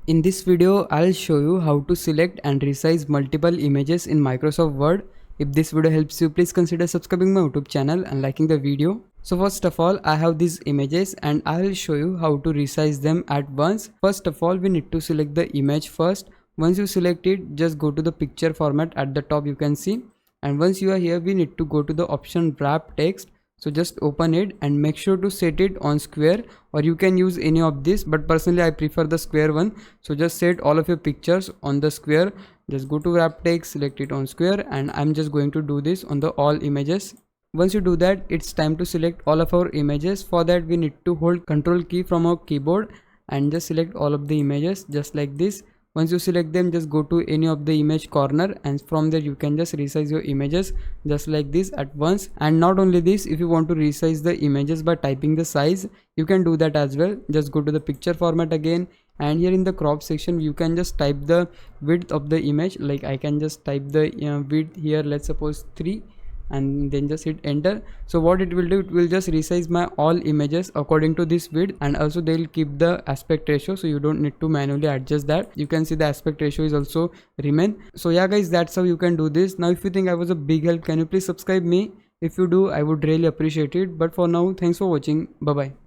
In this video, I'll show you how to select and resize multiple images in Microsoft Word. If this video helps you, please consider subscribing my YouTube channel and liking the video. So first of all, I have these images and I'll show you how to resize them at once. First of all, we need to select the image first. Once you select it, just go to the picture format at the top you can see. And once you are here, we need to go to the option wrap text. So just open it and make sure to set it on square, or you can use any of this, but personally I prefer the square one. So just set all of your pictures on the square. Just go to wrap text, select it on square, and I'm just going to do this on the all images. Once you do that, it's time to select all of our images. For that we need to hold Ctrl key from our keyboard and just select all of the images just like this. Once you select them, just go to any of the image corner, and from there you can just resize your images just like this at once. And not only this, if you want to resize the images by typing the size, you can do that as well. Just go to the picture format again, and here in the crop section you can just type the width of the image. Like I can just type the width here, let's suppose 3, and then just hit enter. So what it will do, it will just resize my all images according to this width, and also they will keep the aspect ratio, so you don't need to manually adjust that. You can see the aspect ratio is also remain. So yeah guys, that's how you can do this. Now if you think I was a big help, can you please subscribe me? If you do, I would really appreciate it. But for now, thanks for watching. Bye bye.